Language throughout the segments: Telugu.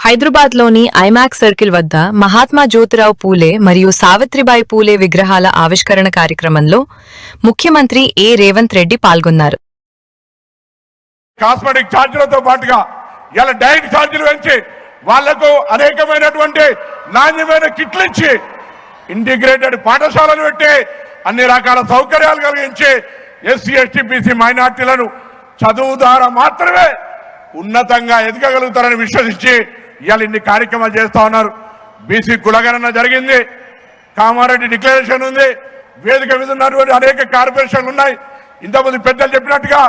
హైదరాబాద్లోని ఐమాక్స్ సర్కిల్ వద్ద మహాత్మా జ్యోతిరావు పూలే మరియు సావిత్రిబాయి పూలే విగ్రహాల ఆవిష్కరణ కార్యక్రమంలో ముఖ్యమంత్రి ఏ రేవంత్ రెడ్డి పాల్గొన్నారు. కాస్మెటిక్ ఛార్జీలతో పాటుగా ఇలా డైట్ ఛార్జీలు పెంచి వాళ్లకు అనేకమైనటువంటి నాణ్యమైన కిట్లు ఇచ్చి ఇంటిగ్రేటెడ్ పాఠశాలలు పెట్టి అన్ని రకాల సౌకర్యాలు కలిగించి ఎస్సీ ఎస్టీ బీసీ మైనార్టీలను చదువు ద్వారా మాత్రమే ఉన్నతంగా ఎదగగలుగుతారని విశ్వసించి ఇవాళ ఇన్ని కార్యక్రమాలు చేస్తా ఉన్నారు. బీసీ కులగణన జరిగింది, కామారెడ్డి డిక్లరేషన్ ఉంది, వేదిక మీద ఉన్నటువంటి అనేక కార్పొరేషన్లు ఉన్నాయి. ఇంతమంది పెద్దలు చెప్పినట్టుగా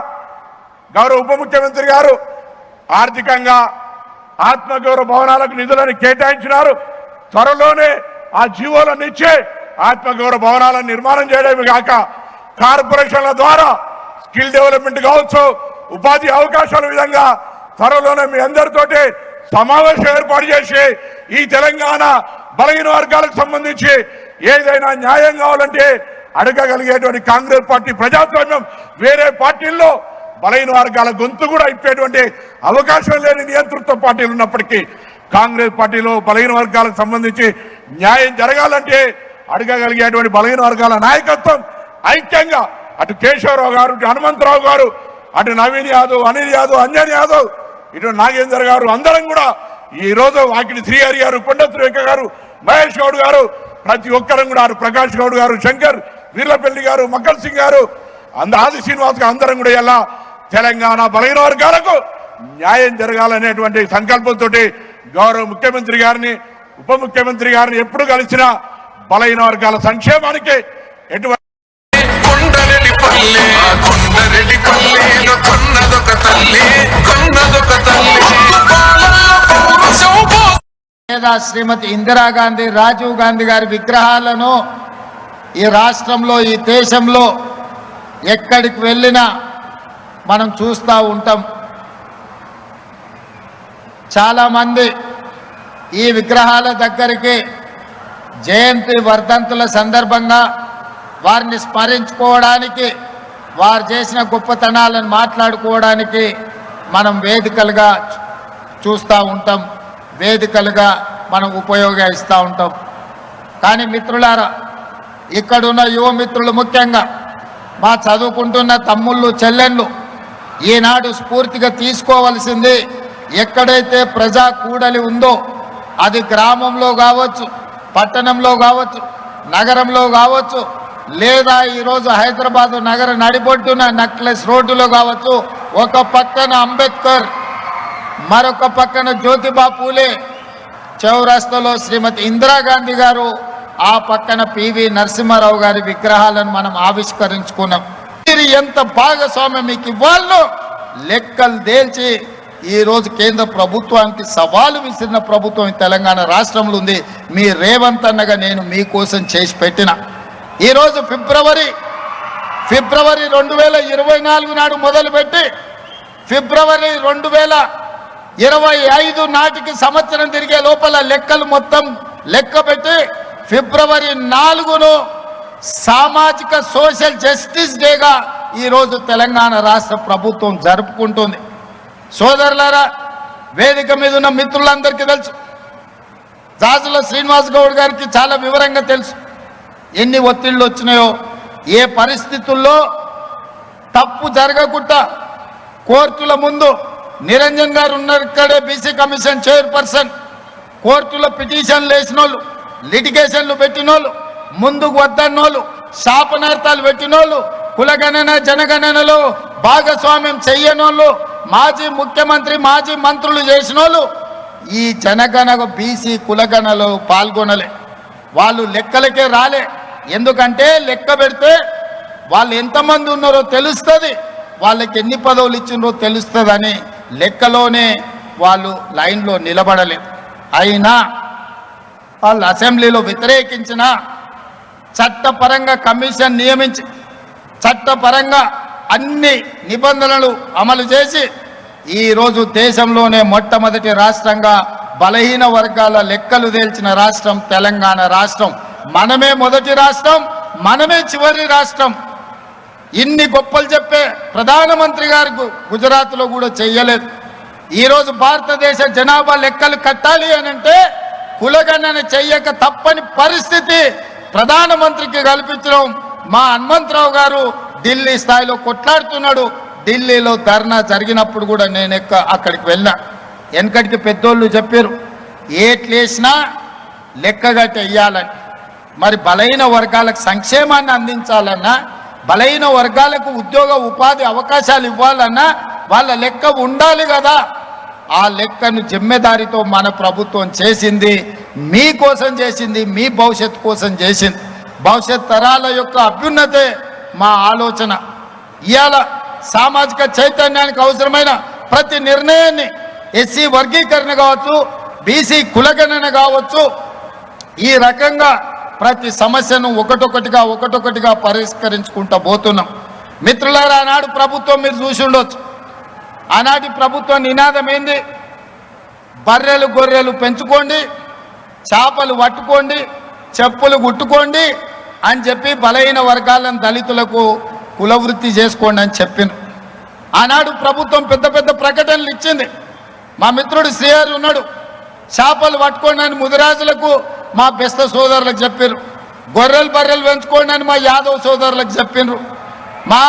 గౌరవ ఉప ముఖ్యమంత్రి గారు ఆర్థికంగా ఆత్మగౌరవ భవనాలకు నిధులను కేటాయించినారు. త్వరలోనే ఆ జీవోలను ఇచ్చే ఆత్మగౌరవ భవనాలను నిర్మాణం చేయడమే కాక కార్పొరేషన్ల ద్వారా స్కిల్ డెవలప్మెంట్ కావచ్చు, ఉపాధి అవకాశాల విధంగా త్వరలోనే మీ అందరితోటి సమావేశం ఏర్పాటు చేసి ఈ తెలంగాణ బలహీన వర్గాలకు సంబంధించి ఏదైనా న్యాయం కావాలంటే అడగగలిగేటువంటి కాంగ్రెస్ పార్టీ ప్రజాస్వామ్యం వేరే పార్టీల్లో బలహీన వర్గాల గొంతు కూడా ఇప్పేటువంటి అవకాశం లేని నియంతృత్వ పార్టీలు ఉన్నప్పటికీ కాంగ్రెస్ పార్టీలో బలహీన వర్గాలకు సంబంధించి న్యాయం జరగాలంటే అడగగలిగేటువంటి బలహీన వర్గాల నాయకత్వం ఐక్యంగా అటు కేశవరావు గారు, ఇటు హనుమంతరావు గారు, అటు నవీన్ యాదవ్, అనిల్ యాదవ్, అంజన్ యాదవ్, ఇటు నాగేందర్ గారు అందరం కూడా ఈ రోజు వాకిటి శ్రీహరి గారు, కొండత్రి వెంక గారు, మహేష్ గౌడ్ గారు, ప్రతి ఒక్కరం కూడా ప్రకాష్ గౌడ్ గారు, శంకర్ వీర్లపల్లి గారు, మక్కల్ సింగ్ గారు, ఆది శ్రీనివాస్ గారు అందరం కూడా ఇలా తెలంగాణ బలహీన వర్గాలకు న్యాయం జరగాలనేటువంటి సంకల్పంతో గౌరవ ముఖ్యమంత్రి గారిని, ఉప ముఖ్యమంత్రి గారిని ఎప్పుడు కలిసినా బలహీన వర్గాల సంక్షేమానికి ఎటువంటి శ్రీమతి ఇందిరాగాంధీ, రాజీవ్ గాంధీ గారి విగ్రహాలను ఈ రాష్ట్రంలో, ఈ దేశంలో ఎక్కడికి వెళ్ళినా మనం చూస్తూ ఉంటాం. చాలామంది ఈ విగ్రహాల దగ్గరికి జయంతి వర్ధంతుల సందర్భంగా వారిని స్మరించుకోవడానికి, వారు చేసిన గొప్పతనాలను మాట్లాడుకోవడానికి మనం వేదికలుగా చూస్తూ ఉంటాం, వేదికలుగా మనం ఉపయోగిస్తూ ఉంటాం. కానీ మిత్రులారా, ఇక్కడున్న యువ మిత్రులు, ముఖ్యంగా మా చదువుకుంటున్న తమ్ముళ్ళు చెల్లెళ్ళు ఈనాడు స్ఫూర్తిగా తీసుకోవలసింది, ఎక్కడైతే ప్రజా కూడలి ఉందో అది గ్రామంలో కావచ్చు, పట్టణంలో కావచ్చు, నగరంలో కావచ్చు, లేదా ఈరోజు హైదరాబాదు నగర నడిబొడ్డున నక్లెస్ రోడ్డులో కావచ్చు, ఒక పక్కన అంబేద్కర్, మరొక పక్కన జ్యోతిబా పూలే, చౌరస్తాలో శ్రీమతి ఇందిరాగాంధీ గారు, ఆ పక్కన పివి నరసింహారావు గారి విగ్రహాలను మనం ఆవిష్కరించుకున్నాం. మీరు ఎంత భాగస్వామ్యం మీకు ఇవ్వాలో లెక్కలు తేల్చి ఈరోజు కేంద్ర ప్రభుత్వానికి సవాలు విసిరిన ప్రభుత్వం తెలంగాణ రాష్ట్రంలో ఉంది. మీ రేవంత్ అన్నగా నేను మీకోసం చేసి పెట్టిన ఈరోజు ఫిబ్రవరి 2024 నాడు మొదలుపెట్టి ఫిబ్రవరి 2025 నాటికి సంవత్సరం తిరిగే లోపల లెక్కలు మొత్తం లెక్క పెట్టి ఫిబ్రవరి 4ను సామాజిక సోషల్ జస్టిస్ డేగా ఈరోజు తెలంగాణ రాష్ట్ర ప్రభుత్వం జరుపుకుంటుంది. సోదరులారా, వేదిక మీద ఉన్న మిత్రులందరికీ తెలుసు, జాజుల శ్రీనివాస్ గౌడ్ గారికి చాలా వివరంగా తెలుసు ఎన్ని ఒత్తిళ్లు వచ్చినాయో, ఏ పరిస్థితుల్లో తప్పు జరగకుండా కోర్టుల ముందు నిరంజన్ గారు ఉన్నారు, ఇక్కడే బీసీ కమిషన్ చైర్పర్సన్, కోర్టులో పిటిషన్లు వేసినోళ్ళు, లిటిగేషన్లు పెట్టినోళ్ళు, ముందుకు వద్దన్నోళ్ళు, శాపనార్థాలు పెట్టినోళ్ళు, కులగణన జనగణనలో భాగస్వామ్యం చెయ్యనోళ్ళు, మాజీ ముఖ్యమంత్రి, మాజీ మంత్రులు చేసినోళ్ళు ఈ జనగణ బీసీ కులగణలో పాల్గొనలే. వాళ్ళు లెక్కలకే రాలే. ఎందుకంటే లెక్క పెడితే వాళ్ళు ఎంతమంది ఉన్నారో తెలుస్తుంది, వాళ్ళకి ఎన్ని పదవులు ఇచ్చినారో తెలుస్తుందని లెక్కలోనే వాళ్ళు లైన్లో నిలబడలేదు. అయినా వాళ్ళు అసెంబ్లీలో వ్యతిరేకించిన, చట్టపరంగా కమిషన్ నియమించి చట్టపరంగా అన్ని నిబంధనలు అమలు చేసి ఈరోజు దేశంలోనే మొట్టమొదటి రాష్ట్రంగా బలహీన వర్గాల లెక్కలు తేల్చిన రాష్ట్రం తెలంగాణ రాష్ట్రం. మనమే మొదటి రాష్ట్రం, మనమే చివరి రాష్ట్రం. ఇన్ని గొప్పలు చెప్పే ప్రధానమంత్రి గారు గుజరాత్లో కూడా చెయ్యలేదు. ఈరోజు భారతదేశ జనాభా లెక్కలు కట్టాలి అని అంటే కులగణన చెయ్యక తప్పని పరిస్థితి ప్రధానమంత్రికి కల్పించడం మా హనుమంతరావు గారు ఢిల్లీ స్థాయిలో కొట్లాడుతున్నాడు. ఢిల్లీలో ధర్నా జరిగినప్పుడు కూడా నేను అక్కడికి వెళ్ళా. వెనకటికి పెద్దోళ్ళు చెప్పారు ఏట్లేసినా లెక్కగట్ట వెయ్యాలని. మరి బలహీన వర్గాలకు సంక్షేమాన్ని అందించాలన్నా, బలహీన వర్గాలకు ఉద్యోగ ఉపాధి అవకాశాలు ఇవ్వాలన్నా వాళ్ళ లెక్క ఉండాలి కదా. ఆ లెక్కను జిమ్మెదారితో మన ప్రభుత్వం చేసింది, మీకోసం చేసింది, మీ భవిష్యత్తు కోసం చేసింది. భవిష్యత్ తరాల యొక్క అభ్యున్నతే మా ఆలోచన. ఇవాళ సామాజిక చైతన్యానికి అవసరమైన ప్రతి నిర్ణయాన్ని ఎస్సీ వర్గీకరణ కావచ్చు, బీసీ కులగణన కావచ్చు, ఈ రకంగా ప్రతి సమస్యను ఒకటొకటిగా పరిష్కరించుకుంటూ పోతున్నాం. మిత్రులారా, ఆనాడు ప్రభుత్వం మీరు చూసి ఉండొచ్చు. ఆనాటి ప్రభుత్వం నినాదం ఏంది? బర్రెలు గొర్రెలు పెంచుకోండి, చేపలు పట్టుకోండి, చెప్పులు కుట్టుకోండి అని చెప్పి బలహీన వర్గాలను దళితులకు కులవృత్తి చేసుకోండి అని చెప్పింది. ఆనాడు ప్రభుత్వం పెద్ద పెద్ద ప్రకటనలు ఇచ్చింది. మా మిత్రుడు శ్రీహరి ఉన్నాడు, చేపలు పట్టుకోండి అని ముదిరాజులకు మా బెస్త సోదరులకు చెప్పారు. గొర్రెలు బర్రెలు పెంచుకోండి అని మా యాదవ్ సోదరులకు చెప్పిండ్రు. మా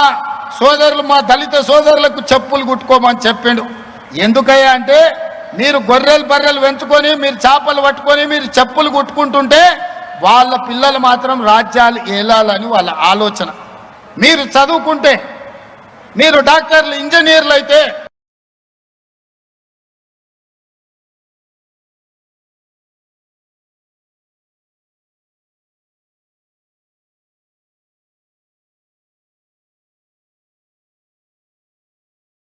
సోదరులు, మా దళిత సోదరులకు చెప్పులు కుట్టుకోమని చెప్పిండు. ఎందుకయ్యా అంటే మీరు గొర్రెలు బర్రెలు పెంచుకొని, మీరు చేపలు పట్టుకొని, మీరు చెప్పులు కుట్టుకుంటుంటే వాళ్ళ పిల్లలు మాత్రం రాజ్యాలు ఏలాలని వాళ్ళ ఆలోచన. మీరు చదువుకుంటే, మీరు డాక్టర్లు ఇంజనీర్లు అయితే